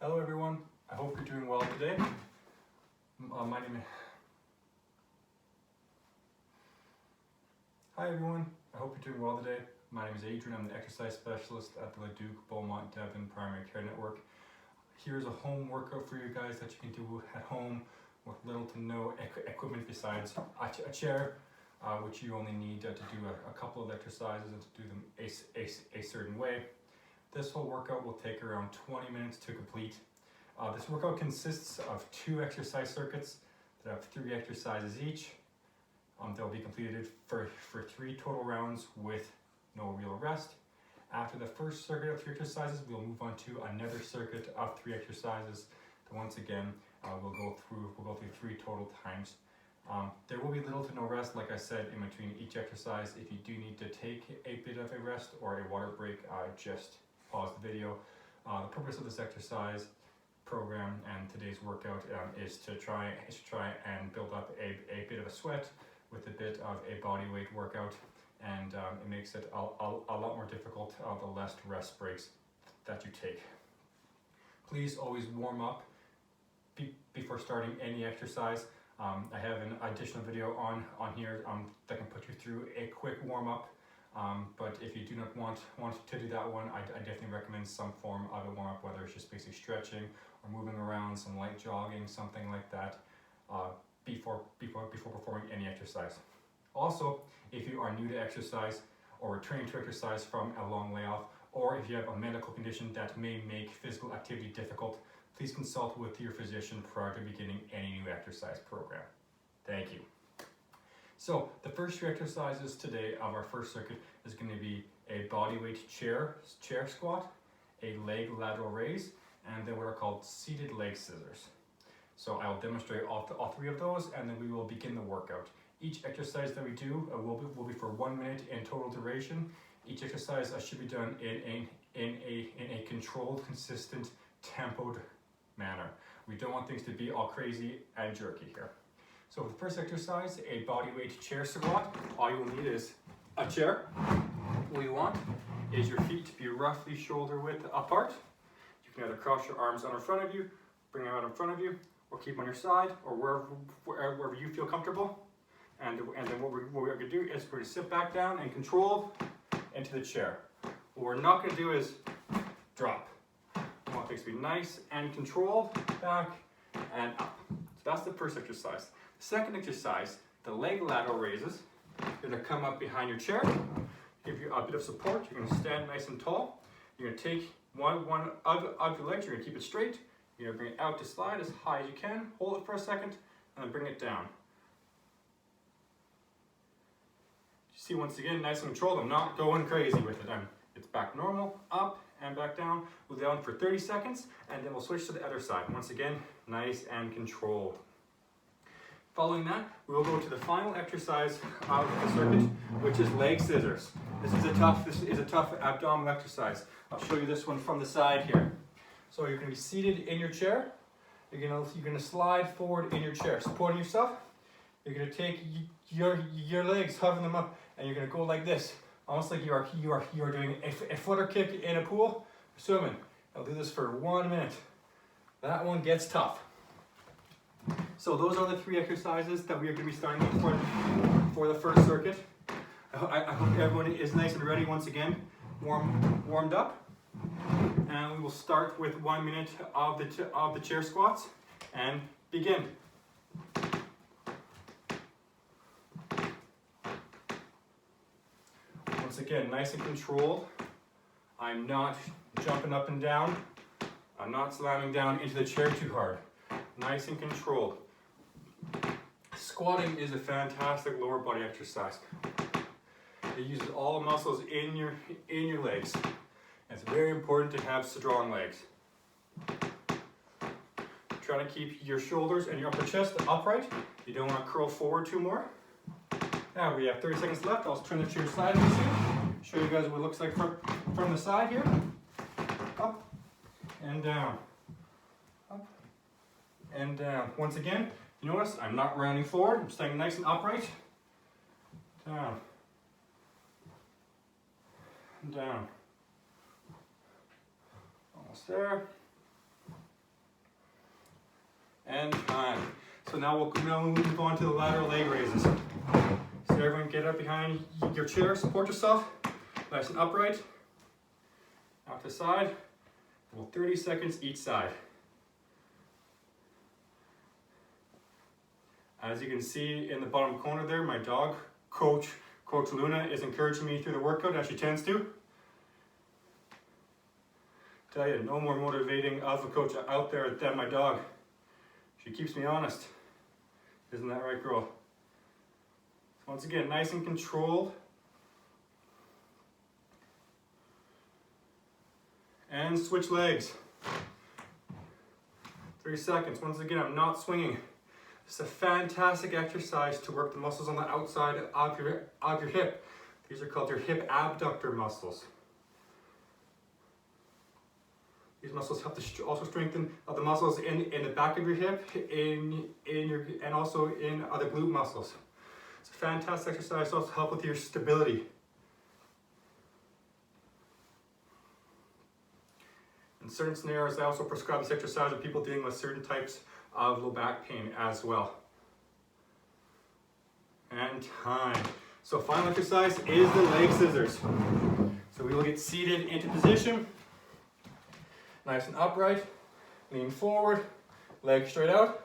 Hello everyone, I hope you're doing well today. Hi everyone, I hope you're doing well today. My name is Adrien, I'm the exercise specialist at the Leduc Beaumont Devon Primary Care Network. Here's a home workout for you guys that you can do at home with little to no equipment besides a chair, which you only need to do a couple of exercises and to do them a certain way. This whole workout will take around 20 minutes to complete. This workout consists of 2 exercise circuits that have 3 exercises each. They'll be completed for 3 total rounds with no real rest. After the first circuit of 3 exercises, we'll move on to another circuit of 3 exercises. So once again, we'll go through 3 total times. There will be little to no rest, like I said, in between each exercise. If you do need to take a bit of a rest or a water break, just pause the video. The purpose of this exercise program and today's workout is to try and build up a bit of a sweat with a bit of a body weight workout, and it makes it a lot more difficult the less rest breaks that you take. Please always warm up before starting any exercise. I have an additional video on here that can put you through a quick warm up. But if you do not want to do that one, I definitely recommend some form of a warm-up, whether it's just basic stretching or moving around, some light jogging, something like that, before performing any exercise. Also, if you are new to exercise or returning to exercise from a long layoff, or if you have a medical condition that may make physical activity difficult, please consult with your physician prior to beginning any new exercise program. Thank you. So the first 3 exercises today of our first circuit is going to be a body weight chair squat, a leg lateral raise, and then what are called seated leg scissors. So I will demonstrate all 3 of those, and then we will begin the workout. Each exercise that we do will be for 1 minute in total duration. Each exercise should be done in a controlled, consistent, tempoed manner. We don't want things to be all crazy and jerky here. So for the first exercise, a body weight chair squat, all you will need is a chair. What you want is your feet to be roughly shoulder width apart. You can either cross your arms out in front of you, bring them out in front of you, or keep them on your side, or wherever you feel comfortable. And then what we're going to do is we're going to sit back down and control into the chair. What we're not going to do is drop. We want things to be nice and controlled, back and up. So that's the first exercise. Second exercise, the leg lateral raises. You're going to come up behind your chair, give you a bit of support. You're going to stand nice and tall. You're going to take one of your legs, you're going to keep it straight. You're going to bring it out to slide as high as you can. Hold it for a second, and then bring it down. You see, once again, nice and controlled. I'm not going crazy with it. It's back normal, up and back down. We'll do that for 30 seconds, and then we'll switch to the other side. Once again, nice and controlled. Following that, we will go to the final exercise of the circuit, which is leg scissors. This is a tough abdominal exercise. I'll show you this one from the side here. So you're going to be seated in your chair. You're going to slide forward in your chair, supporting yourself. You're going to take your legs, hover them up, and you're going to go like this, almost like you are doing a flutter kick in a pool, swimming. I'll do this for 1 minute. That one gets tough. So those are the 3 exercises that we are going to be starting with for the first circuit. I hope everyone is nice and ready once again, warmed up. And we will start with 1 minute of the chair squats and begin. Once again, nice and controlled. I'm not jumping up and down. I'm not slamming down into the chair too hard. Nice and controlled. Squatting is a fantastic lower body exercise. It uses all the muscles in your legs. It's very important to have strong legs. Try to keep your shoulders and your upper chest upright. You don't want to curl forward too more. Now we have 30 seconds left. I'll turn the chair sideways here. Show you guys what it looks like from the side here. Up and down. Up and down. Once again, you notice I'm not rounding forward. I'm staying nice and upright. Down. And down. Almost there. and time. So now we'll move on to the lateral leg raises. So everyone get up behind your chair, support yourself, nice and upright, out to the side, well, 30 seconds each side. As you can see in the bottom corner there, my dog, Coach Luna, is encouraging me through the workout as she tends to. Tell you, no more motivating alpha coach out there than my dog. She keeps me honest. Isn't that right, girl? Once again, nice and controlled. And switch legs. 3 seconds. Once again, I'm not swinging. It's a fantastic exercise to work the muscles on the outside of your hip. These are called your hip abductor muscles. These muscles help to also strengthen the muscles in the back of your hip, and also in other glute muscles. It's a fantastic exercise to also help with your stability. In certain scenarios, I also prescribe this exercise to people dealing with certain types of low back pain as well. And time. So final exercise is the leg scissors. So we will get seated into position. Nice and upright, lean forward, legs straight out,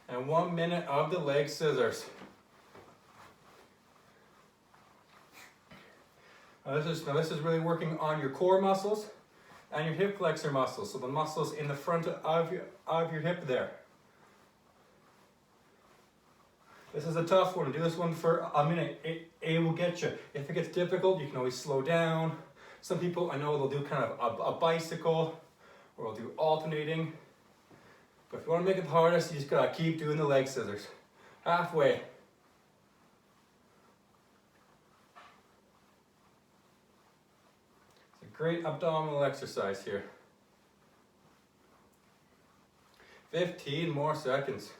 and 1 minute of the leg scissors. Now this is really working on your core muscles and your hip flexor muscles, so the muscles in the front of your hip there. This is a tough one. Do this one for a minute. It will get you. If it gets difficult, you can always slow down. Some people, I know, they'll do kind of a bicycle, or they'll do alternating. But if you want to make it the hardest, you just gotta keep doing the leg scissors. Halfway. It's a great abdominal exercise here. 15 more seconds.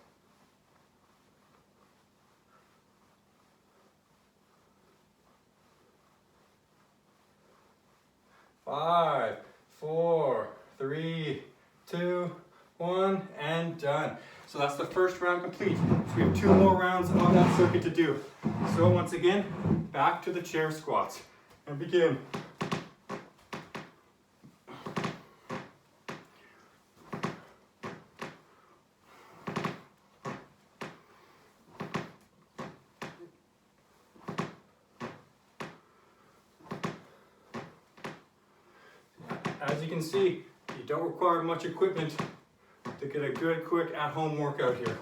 5, 4, 3, 2, 1, and done. So that's the first round complete. So we have 2 more rounds of that circuit to do. So once again, back to the chair squats and begin. As you can see, you don't require much equipment to get a good, quick, at-home workout here.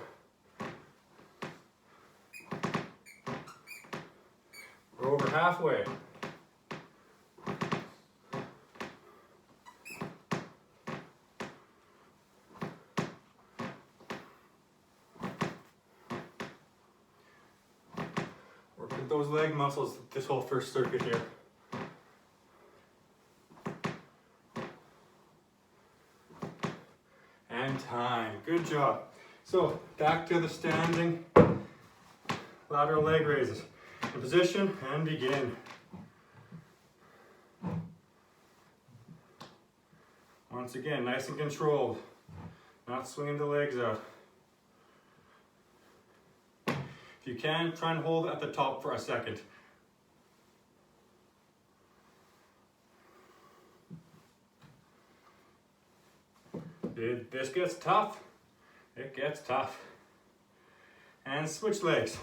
We're over halfway. Work with those leg muscles this whole first circuit here. And time. Good job. So back to the standing lateral leg raises. In position and begin. Once again, nice and controlled. Not swinging the legs out. If you can, try and hold at the top for a second. This gets tough. It gets tough. And switch legs.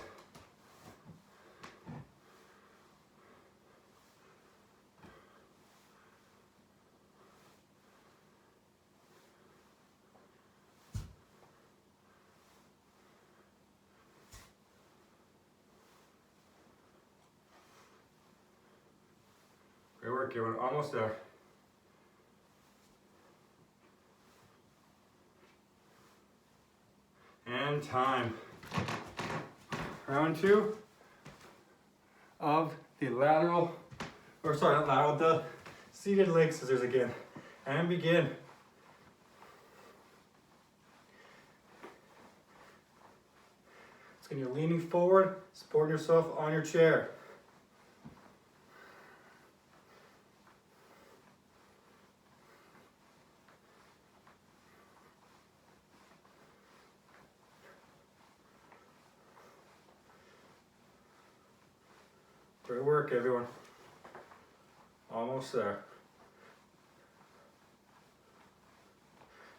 Great work, you're almost there. And time. Round 2 of the lateral, or sorry, not lateral, the seated leg scissors again. And begin. So you're leaning forward, supporting yourself on your chair. work, everyone. Almost there.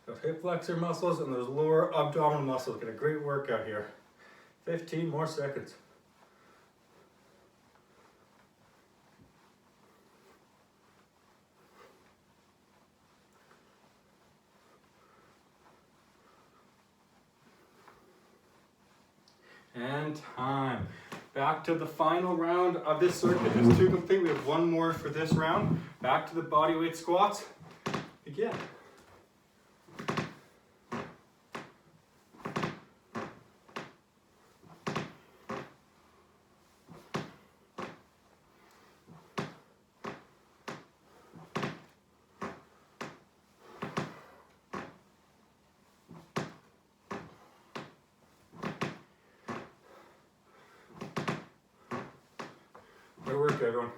Those hip flexor muscles and those lower abdominal muscles get a great workout here. 15 more seconds. And time. Back to the final round of this circuit. There's 2 complete. We have 1 more for this round. Back to the bodyweight squats. Begin. Good work, everyone.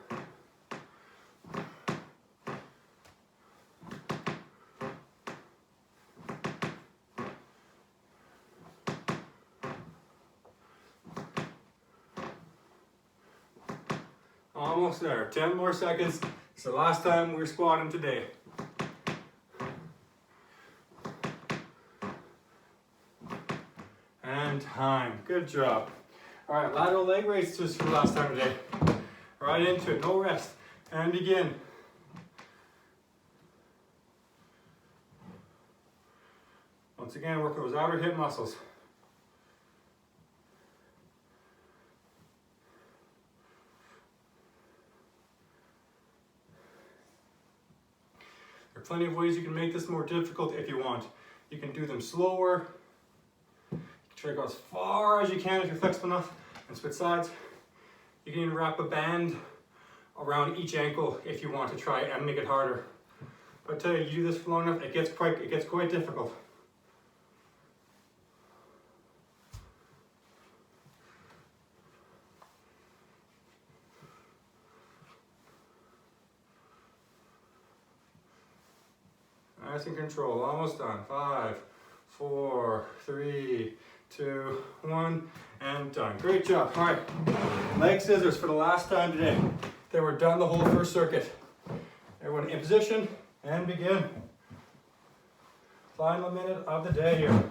Almost there. 10 more seconds. It's the last time we're squatting today. And time. Good job. All right, lateral leg raises for the last time today. Right into it, no rest, and begin. Once again, work those outer hip muscles. There are plenty of ways you can make this more difficult if you want. You can do them slower. You can try to go as far as you can if you're flexible enough and switch sides. You can even wrap a band around each ankle if you want to try and make it harder. But I tell you, you do this for long enough, it gets quite difficult. Nice and control, almost done. 5, 4, 3, 2, 1, and done. Great job. All right, leg scissors for the last time today. Then we're done the whole first circuit. Everyone in position and begin. Final minute of the day here.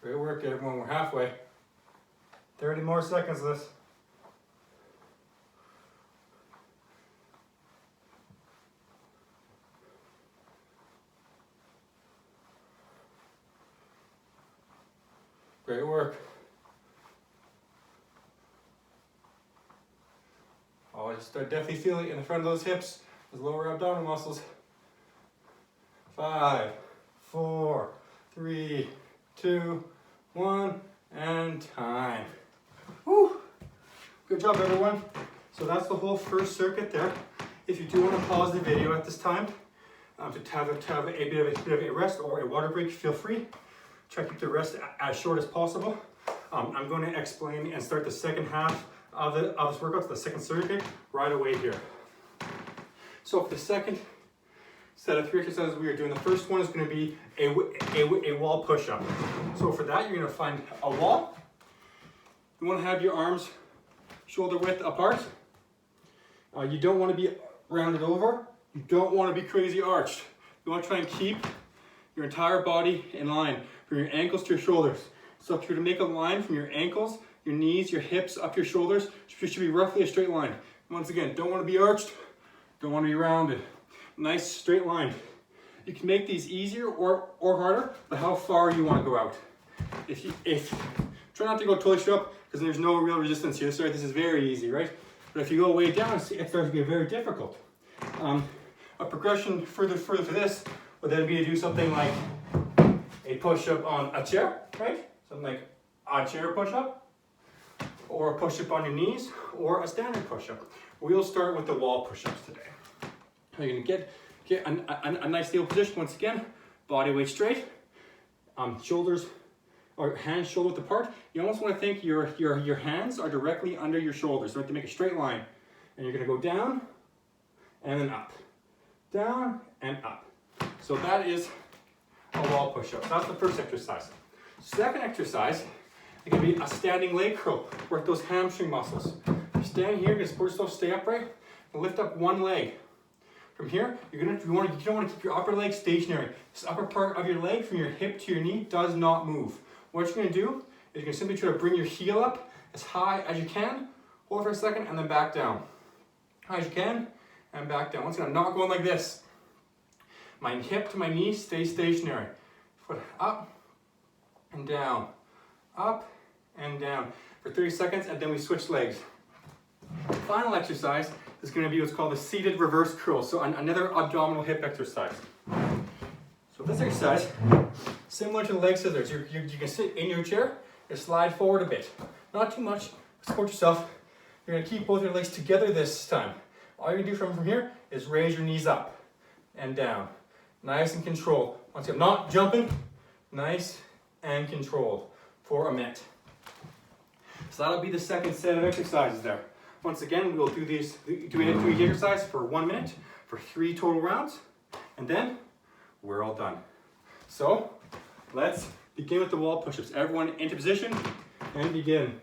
Great work, everyone. We're halfway. 30 more seconds of this. Great work. Oh, I just definitely feel it in the front of those hips, those lower abdominal muscles. 5, 4, 3, 2, 1, and time. Woo! Good job, everyone. So that's the whole first circuit there. If you do want to pause the video at this time to have a bit of a rest or a water break, feel free. Try to keep the rest as short as possible. I'm going to explain and start the second half of this workout, the second circuit, right away here. So for the second set of 3 exercises we are doing, the first one is going to be a wall push-up. So for that, you're going to find a wall. You want to have your arms shoulder width apart. You don't want to be rounded over. You don't want to be crazy arched. You want to try and keep your entire body in line from your ankles to your shoulders. So if you're to make a line from your ankles, your knees, your hips, up your shoulders, it should be roughly a straight line. Once again, don't want to be arched, don't want to be rounded. Nice straight line. You can make these easier or harder, but how far you want to go out. Try not to go totally straight up, because there's no real resistance here. Sorry, this is very easy, right? But if you go way down, it starts to get very difficult. A progression further for this would then be to do something like a push-up on a chair, right? Something like a chair push-up, or a push-up on your knees, or a standard push-up. We'll start with the wall push-ups today. You're gonna get a nice stable position. Once again, body weight straight, shoulders or hands shoulder width apart, you almost want to think your hands are directly under your shoulders. So you have to make a straight line. And you're going to go down and then up. Down and up. So that is a wall push-up. So that's the first exercise. Second exercise is going to be a standing leg curl. Work those hamstring muscles. You stand here, you support yourself, stay upright, and lift up one leg. From here, you don't want to keep your upper leg stationary. This upper part of your leg from your hip to your knee does not move. What you're going to do is you're going to simply try to bring your heel up as high as you can, hold it for a second, and then back down. High as you can, and back down. Once again, I'm not going like this. My hip to my knee stays stationary. Foot up and down, up and down for 30 seconds, and then we switch legs. The final exercise is going to be what's called a seated reverse curl. So another abdominal hip exercise. So this exercise, similar to the leg scissors, you can sit in your chair and slide forward a bit. Not too much, support yourself. You're going to keep both your legs together this time. All you're going to do from here is raise your knees up and down. Nice and controlled. Once again, not jumping, nice and controlled for a minute. So that'll be the second set of exercises there. Once again, we'll do each exercise for 1 minute for 3 total rounds, and then we're all done. So let's begin with the wall push-ups. Everyone into position and begin.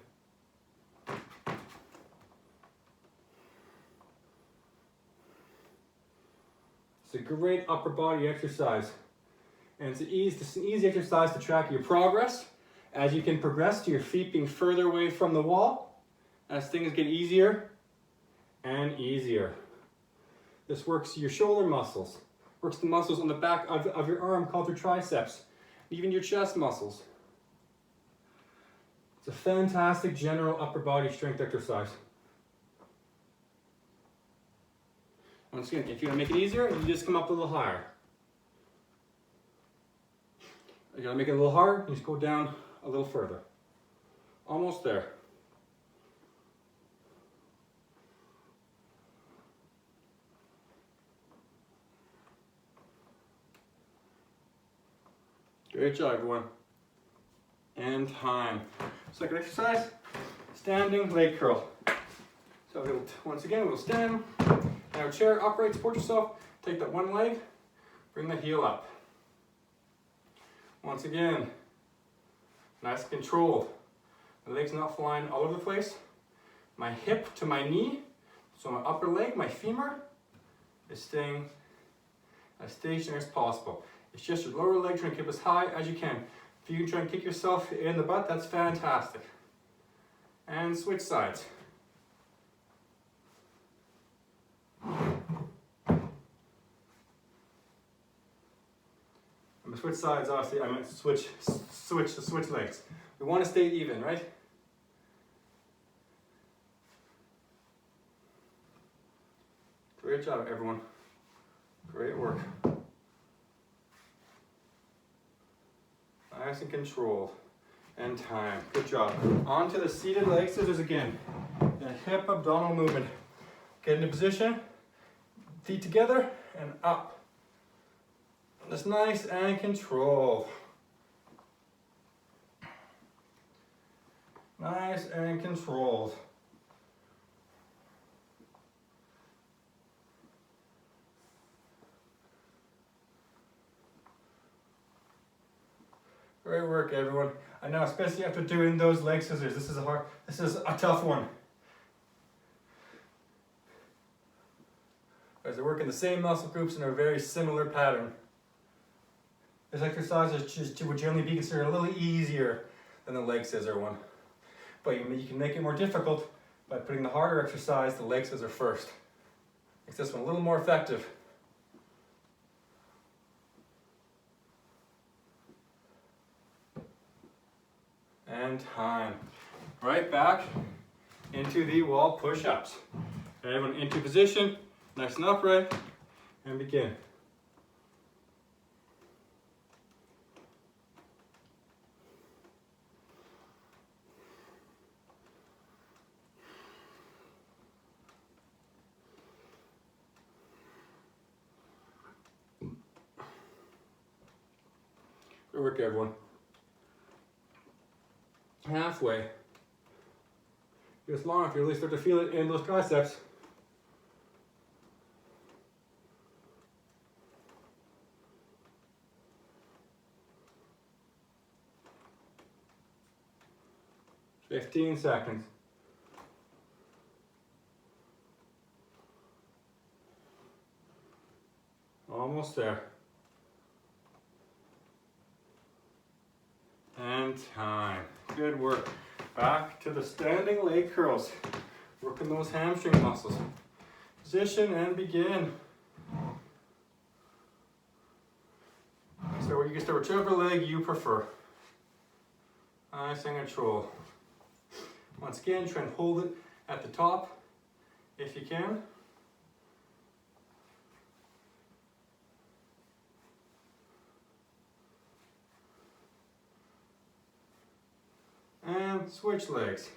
It's a great upper body exercise, and it's an easy exercise to track your progress as you can progress to your feet being further away from the wall as things get easier and easier. This works your shoulder muscles, works the muscles on the back of your arm called your triceps, even your chest muscles. It's a fantastic general upper body strength exercise. Once again, if you want to make it easier, you just come up a little higher. You gotta make it a little harder, you just go down a little further. Almost there. Great job, everyone. And time. Second exercise, standing leg curl. So once again, we'll stand. Now chair upright, support yourself. Take that one leg, bring the heel up. Once again, nice and controlled. The leg's not flying all over the place. My hip to my knee, so my upper leg, my femur, is staying as stationary as possible. It's just your lower leg trying to keep as high as you can. If you can try and kick yourself in the butt, that's fantastic. And switch sides. I'm switch sides, obviously, I meant switch legs. We want to stay even, right? Great job, everyone. Great work. Nice and controlled. And time. Good job. On to the seated leg scissors again. A hip abdominal movement. Get into position. Feet together and up. That's nice and controlled. Nice and controlled. Great work, everyone. I know, especially after doing those leg scissors, this is a tough one. As they work in the same muscle groups in a very similar pattern. This exercise would generally be considered a little easier than the leg scissor one. But you can make it more difficult by putting the harder exercise, the leg scissor, first. Makes this one a little more effective. And time. Right back into the wall push-ups. Everyone into position, nice and upright, and begin. Good work, everyone. Halfway. Just long enough, you really start to feel it in those triceps. "15 seconds. Almost there. And time. Good work. Back to the standing leg curls. Working those hamstring muscles. Position and begin. So you can start whichever leg you prefer. Nice and control. Once again, try and hold it at the top if you can. And switch legs.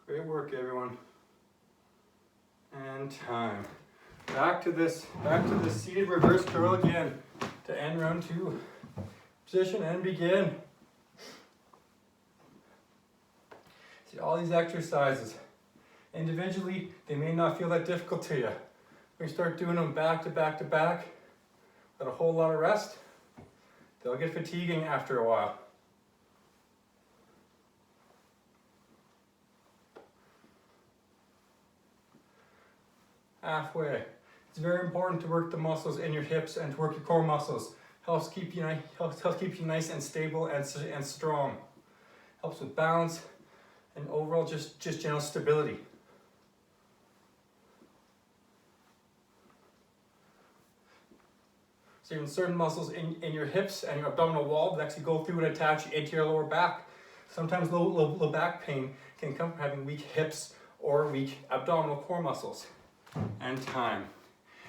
Great work, everyone. And time. Back to this seated reverse curl again to end round 2. Position and begin. See, all these exercises, individually, they may not feel that difficult to you. When you start doing them back to back to back, with a whole lot of rest, they'll get fatiguing after a while. Halfway. It's very important to work the muscles in your hips and to work your core muscles. Helps keep you nice and stable and strong. Helps with balance and overall just general stability. So even certain muscles in your hips and your abdominal wall that actually go through and attach into your lower back. Sometimes low back pain can come from having weak hips or weak abdominal core muscles. And time.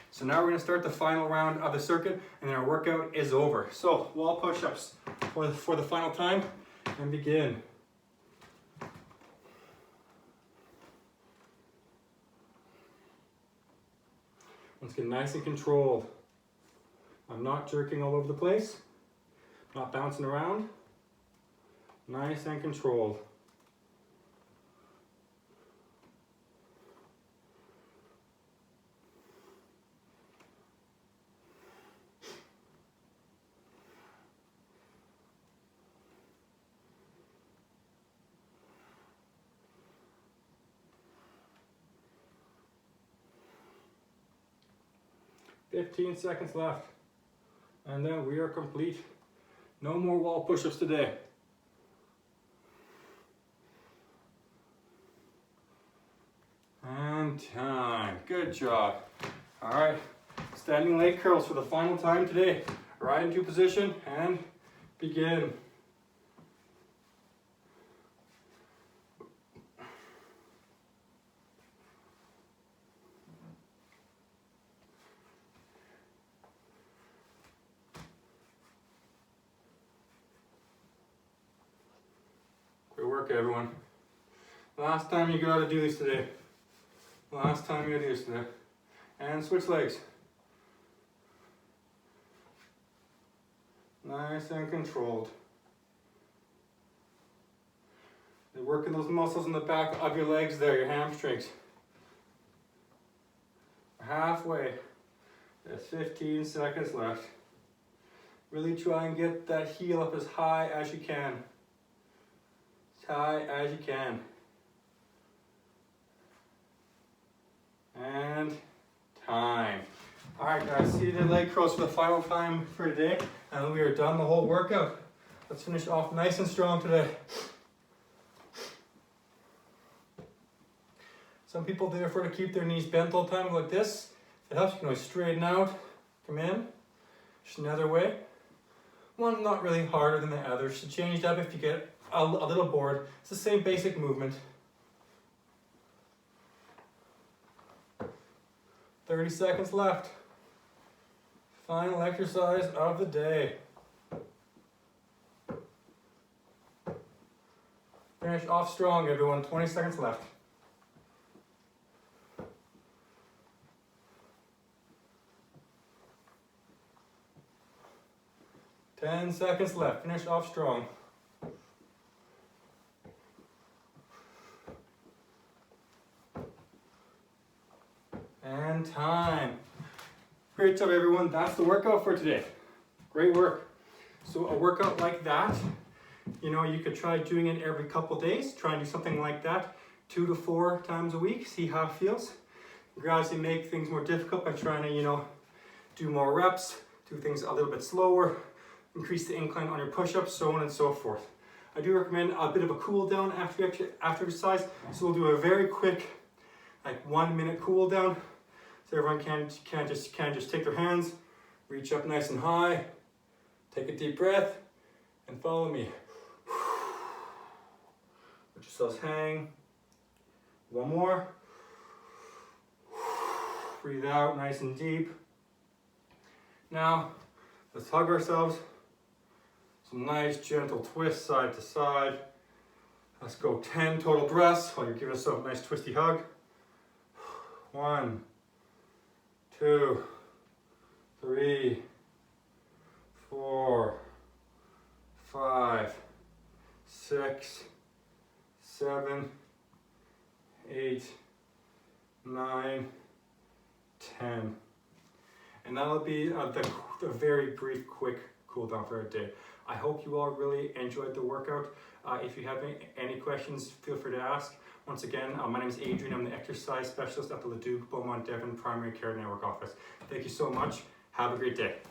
So now we're going to start the final round of the circuit and then our workout is over. So wall push-ups for the final time and begin. Let's get nice and controlled. I'm not jerking all over the place, not bouncing around. Nice and controlled. "15 seconds left. And then we are complete. No more wall push-ups today. And time. Good job. All right. Standing leg curls for the final time today. Right into position and begin. Good work, everyone. Last time you gotta do this today. Last time you gotta do this today. And switch legs. Nice and controlled. You're working those muscles in the back of your legs there, your hamstrings. Halfway. There's 15 seconds left. Really try and get that heel up as high as you can. As high as you can. And time. All right, guys, seated leg curls for the final time for today, and we are done the whole workout. Let's finish off nice and strong today. Some people therefore to keep their knees bent all the time like this. If it helps, you can always straighten out, come in, just another way. One's not really harder than the other, just change it up if you get a little bored. It's the same basic movement. 30 seconds left. Final exercise of the day. Finish off strong, everyone. 20 seconds left. Ten seconds left. Finish off strong. And time. Great job, everyone. That's the workout for today. Great work. So a workout like that, you know, you could try doing it every couple days. Try and do something like that 2 to 4 times a week. See how it feels. Gradually make things more difficult by trying to, you know, do more reps, do things a little bit slower, increase the incline on your push-ups, so on and so forth. I do recommend a bit of a cool down after exercise. So we'll do a very quick, like 1 minute cool down. So everyone can just take their hands, reach up nice and high, take a deep breath, and follow me. Let yourselves hang. One more. Breathe out nice and deep. Now, let's hug ourselves. Some nice gentle twist side to side. Let's go 10 total breaths while you're giving yourself a nice twisty hug. 1, 2, 3, 4, 5, 6, 7, 8, 9, 10. And that'll be the very brief, quick cool down for our day. I hope you all really enjoyed the workout. If you have any questions, feel free to ask. Once again, my name is Adrien. I'm the exercise specialist at the Leduc Beaumont Devon Primary Care Network office. Thank you so much. Have a great day.